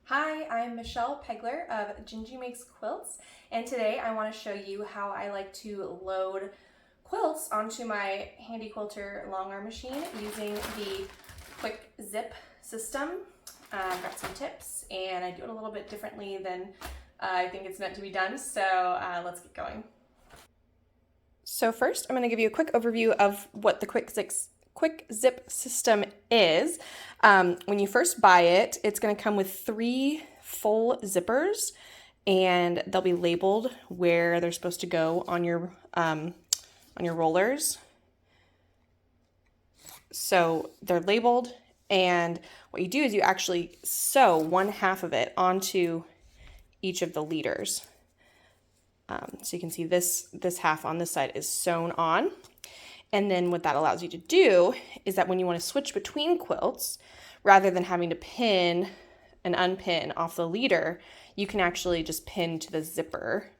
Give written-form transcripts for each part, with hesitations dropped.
Hi, I'm Michelle Pegler of Gingy Makes Quilts, and today I want to show you how I like to load quilts onto my Handi Quilter longarm machine using the quick zip system. I've got some tips, and I do it a little bit differently than I think it's meant to be done, so let's get going. So first, I'm going to give you a quick overview of what the quick zip system is. When you first buy it, it's going to come with 3 full zippers, and they'll be labeled where they're supposed to go on your rollers. So they're labeled, and what you do is you actually sew one half of it onto each of the leaders. So you can see this half on this side is sewn on. And then what that allows you to do is that when you want to switch between quilts, rather than having to pin and unpin off the leader, you can actually just pin to the zipper,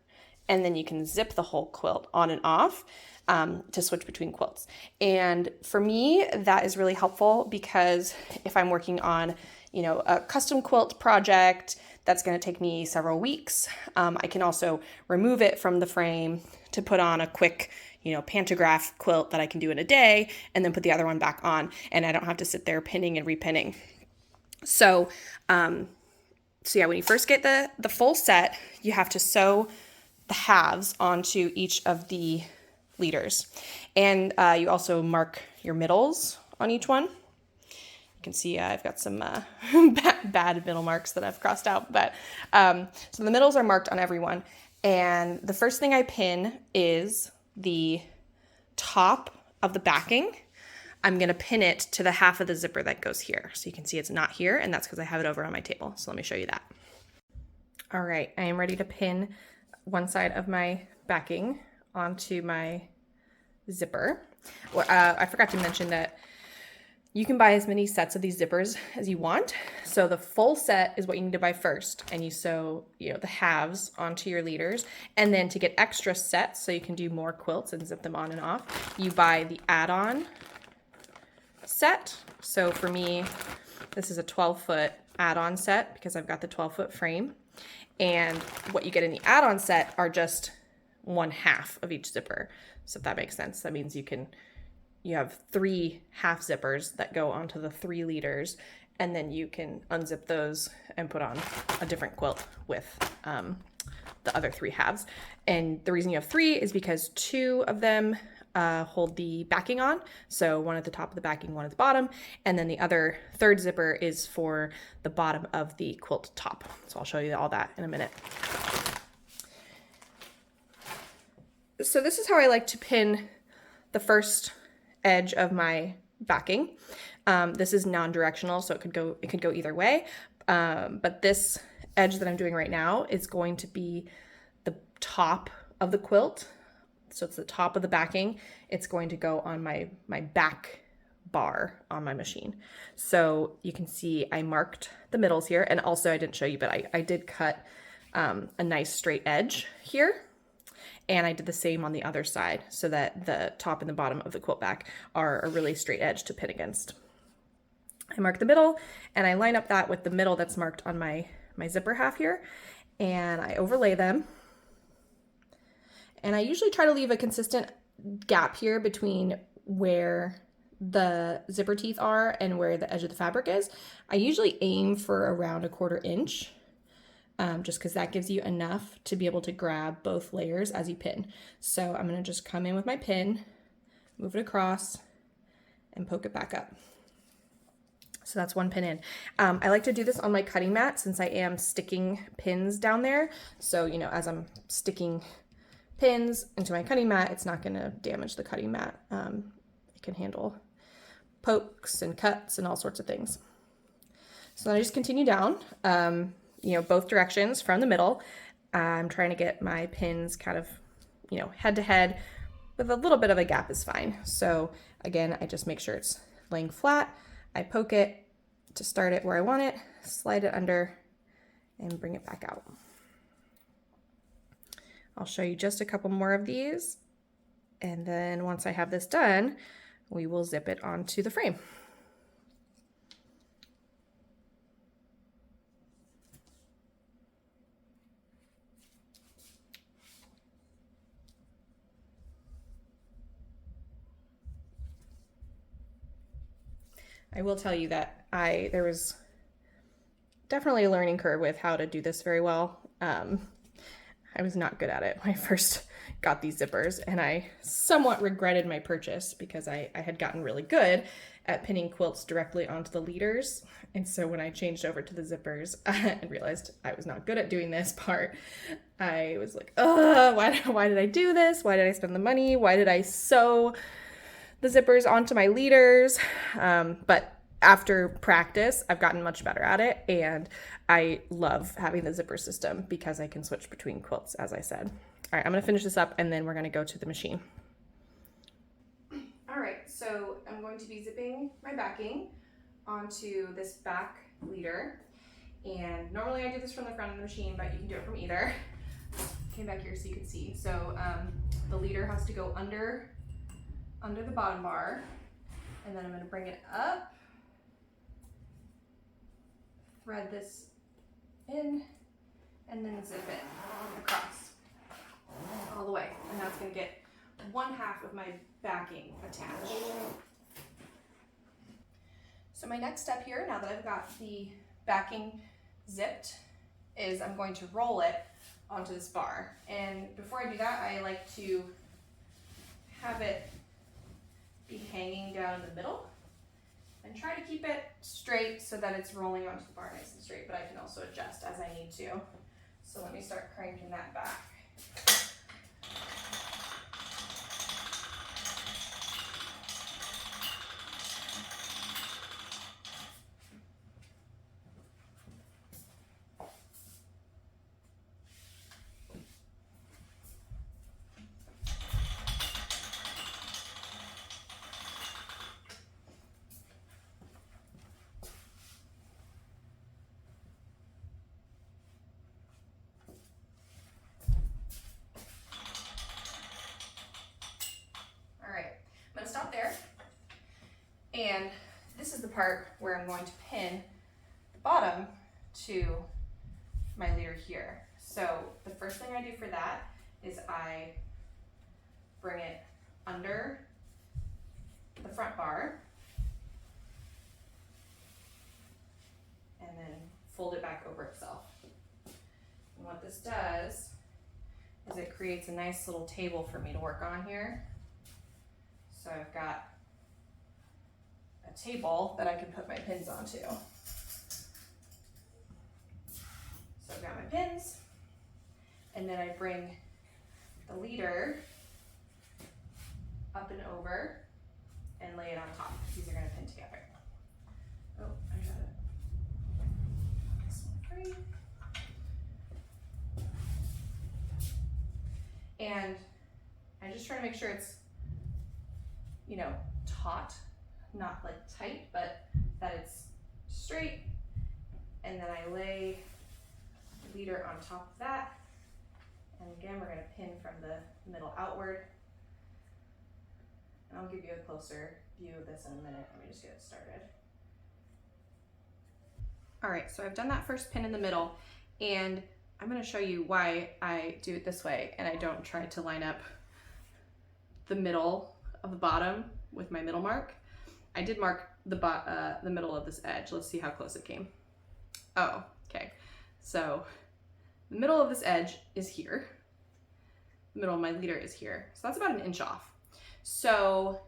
and then you can zip the whole quilt on and off to switch between quilts. And for me, that is really helpful because if I'm working on, a custom quilt project that's going to take me several weeks, I can also remove it from the frame to put on a quick, pantograph quilt that I can do in a day, and then put the other one back on, and I don't have to sit there pinning and repinning. So yeah, when you first get the full set, you have to sew the halves onto each of the leaders. And you also mark your middles on each one. You can see I've got some bad middle marks that I've crossed out. But so the middles are marked on every one. And the first thing I pin is the top of the backing. I'm going to pin it to the half of the zipper that goes here. So you can see it's not here, and that's because I have it over on my table. So let me show you that. All right, I am ready to pin one side of my backing onto my zipper. I forgot to mention that you can buy as many sets of these zippers as you want. So the full set is what you need to buy first, and you sew, the halves onto your leaders. And then to get extra sets, so you can do more quilts and zip them on and off, you buy the add-on set. So for me, this is a 12-foot add-on set because I've got the 12-foot frame. And what you get in the add-on set are just one half of each zipper. So if that makes sense, that means you have 3 half zippers that go onto the 3 leaders, and then you can unzip those and put on a different quilt with the other 3 halves. And the reason you have 3 is because 2 of them hold the backing on. So one at the top of the backing, one at the bottom, and then the other third zipper is for the bottom of the quilt top. So I'll show you all that in a minute. So this is how I like to pin the first edge of my backing. This is non-directional, so it could go either way. But this edge that I'm doing right now is going to be the top of the quilt. So it's the top of the backing. It's going to go on my back bar on my machine. So you can see I marked the middles here, and also I didn't show you, but I did cut a nice straight edge here. And I did the same on the other side so that the top and the bottom of the quilt back are a really straight edge to pin against. I mark the middle, and I line up that with the middle that's marked on my zipper half here, and I overlay them. And I usually try to leave a consistent gap here between where the zipper teeth are and where the edge of the fabric is. I usually aim for around 1/4 inch. Just because that gives you enough to be able to grab both layers as you pin. So I'm going to just come in with my pin, move it across, and poke it back up. So that's one pin in. I like to do this on my cutting mat since I am sticking pins down there. So, as I'm sticking pins into my cutting mat, it's not going to damage the cutting mat. It can handle pokes and cuts and all sorts of things. So then I just continue down. Both directions from the middle. I'm trying to get my pins kind of, head to head with a little bit of a gap is fine. So again, I just make sure it's laying flat. I poke it to start it where I want it, slide it under, and bring it back out. I'll show you just a couple more of these. And then once I have this done, we will zip it onto the frame. I will tell you that there was definitely a learning curve with how to do this very well. I was not good at it when I first got these zippers, and I somewhat regretted my purchase because I had gotten really good at pinning quilts directly onto the leaders. And so when I changed over to the zippers and realized I was not good at doing this part, I was like, ugh, why did I do this? Why did I spend the money? Why did I sew the zippers onto my leaders? But after practice, I've gotten much better at it, and I love having the zipper system because I can switch between quilts, as I said. All right, I'm gonna finish this up and then we're gonna go to the machine. All right, so I'm going to be zipping my backing onto this back leader. And normally I do this from the front of the machine, but you can do it from either. Came back here so you can see. So the leader has to go under the bottom bar, and then I'm gonna bring it up, thread this in, and then zip it across all the way. And that's gonna get 1/2 of my backing attached. So my next step here, now that I've got the backing zipped, is I'm going to roll it onto this bar. And before I do that, I like to have it be hanging down in the middle and try to keep it straight so that it's rolling onto the bar nice and straight, but I can also adjust as I need to. So let me start cranking that back. Stop there, and this is the part where I'm going to pin the bottom to my leader here. So the first thing I do for that is I bring it under the front bar and then fold it back over itself. And what this does is it creates a nice little table for me to work on here. So I've got a table that I can put my pins onto. So I've got my pins, and then I bring the leader up and over and lay it on top. These are going to pin together. Oh, I got it. This one free. And I just try to make sure it's, you know, taut, not like tight, but that it's straight. And then I lay the leader on top of that. And again, we're going to pin from the middle outward. And I'll give you a closer view of this in a minute. Let me just get it started. All right, so I've done that first pin in the middle, and I'm going to show you why I do it this way and I don't try to line up the middle of the bottom with my middle mark. I did mark the middle of this edge. Let's see how close it came. Oh, okay. So the middle of this edge is here. The middle of my leader is here. So that's about 1 inch off. So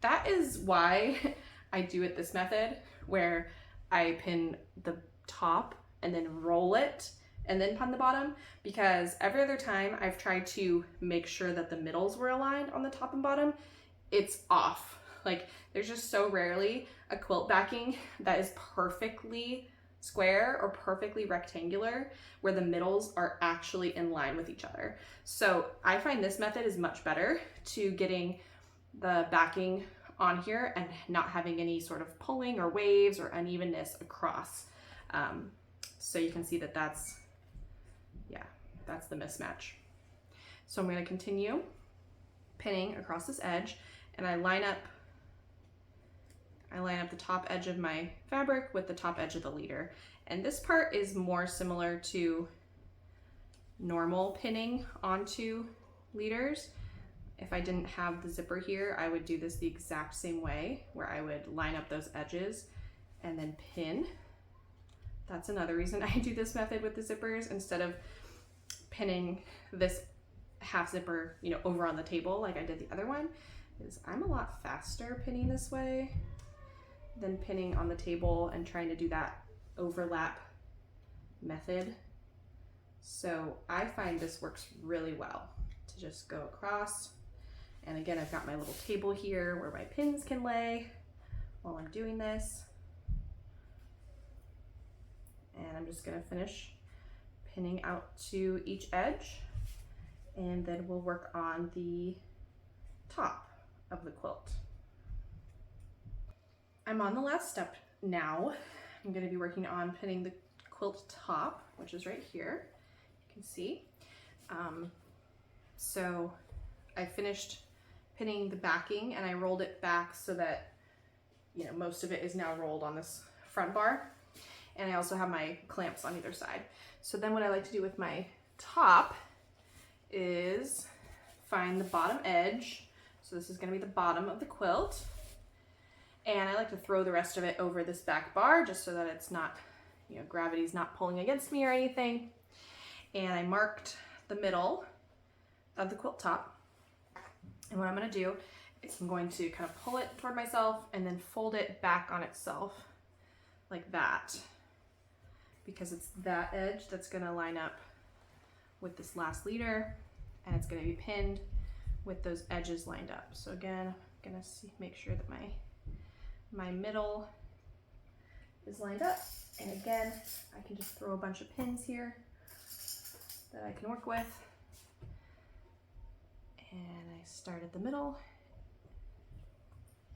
that is why I do it this method, where I pin the top and then roll it and then pin the bottom, because every other time I've tried to make sure that the middles were aligned on the top and bottom, it's off. Like, there's just so rarely a quilt backing that is perfectly square or perfectly rectangular where the middles are actually in line with each other. So I find this method is much better to getting the backing on here and not having any sort of pulling or waves or unevenness across. So you can see that that's the mismatch. So I'm going to continue pinning across this edge, and I line up the top edge of my fabric with the top edge of the leader. And this part is more similar to normal pinning onto leaders. If I didn't have the zipper here, I would do this the exact same way, where I would line up those edges and then pin. That's another reason I do this method with the zippers instead of pinning this half zipper, you know, over on the table like I did the other one, is I'm a lot faster pinning this way than pinning on the table and trying to do that overlap method. So I find this works really well to just go across. And again, I've got my little table here where my pins can lay while I'm doing this. And I'm just gonna finish pinning out to each edge, and then we'll work on the top of the quilt. I'm on the last step now. I'm gonna be working on pinning the quilt top, which is right here. You can see. So I finished pinning the backing and I rolled it back so that, you know, most of it is now rolled on this front bar. And I also have my clamps on either side. So then what I like to do with my top is find the bottom edge. So this is gonna be the bottom of the quilt. And I like to throw the rest of it over this back bar just so that it's not, you know, gravity's not pulling against me or anything. And I marked the middle of the quilt top. And what I'm gonna do is I'm going to kind of pull it toward myself and then fold it back on itself like that, because it's that edge that's gonna line up with this last leader, and it's gonna be pinned with those edges lined up. So again, I'm gonna make sure that my middle is lined up. And again, I can just throw a bunch of pins here that I can work with. And I start at the middle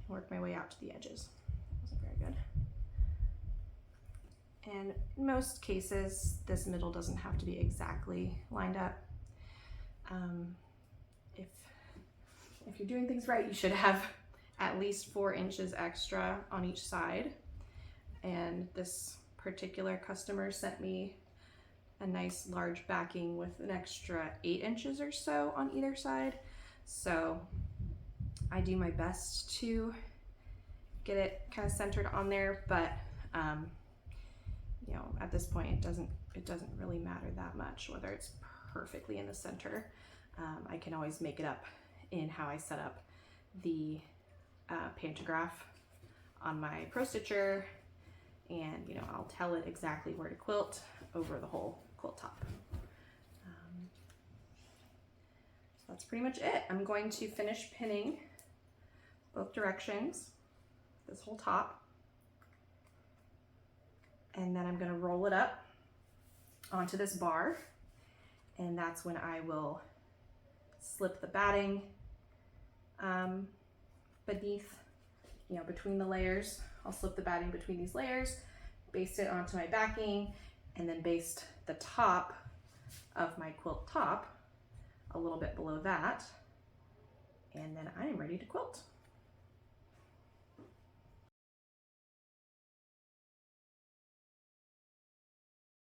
and work my way out to the edges. That wasn't very good. And in most cases, this middle doesn't have to be exactly lined up. If you're doing things right, you should have at least 4 inches extra on each side. And this particular customer sent me a nice large backing with an extra 8 inches or so on either side. So I do my best to get it kind of centered on there, but you know, at this point it doesn't really matter that much whether it's perfectly in the center. I can always make it up in how I set up the pantograph on my Pro Stitcher, and you know, I'll tell it exactly where to quilt over the whole quilt top. So that's pretty much it. I'm going to finish pinning both directions, this whole top, and then I'm going to roll it up onto this bar, and that's when I will slip the batting beneath, you know, between the layers. I'll slip the batting between these layers, baste it onto my backing, and then baste the top of my quilt top a little bit below that, and then I am ready to quilt.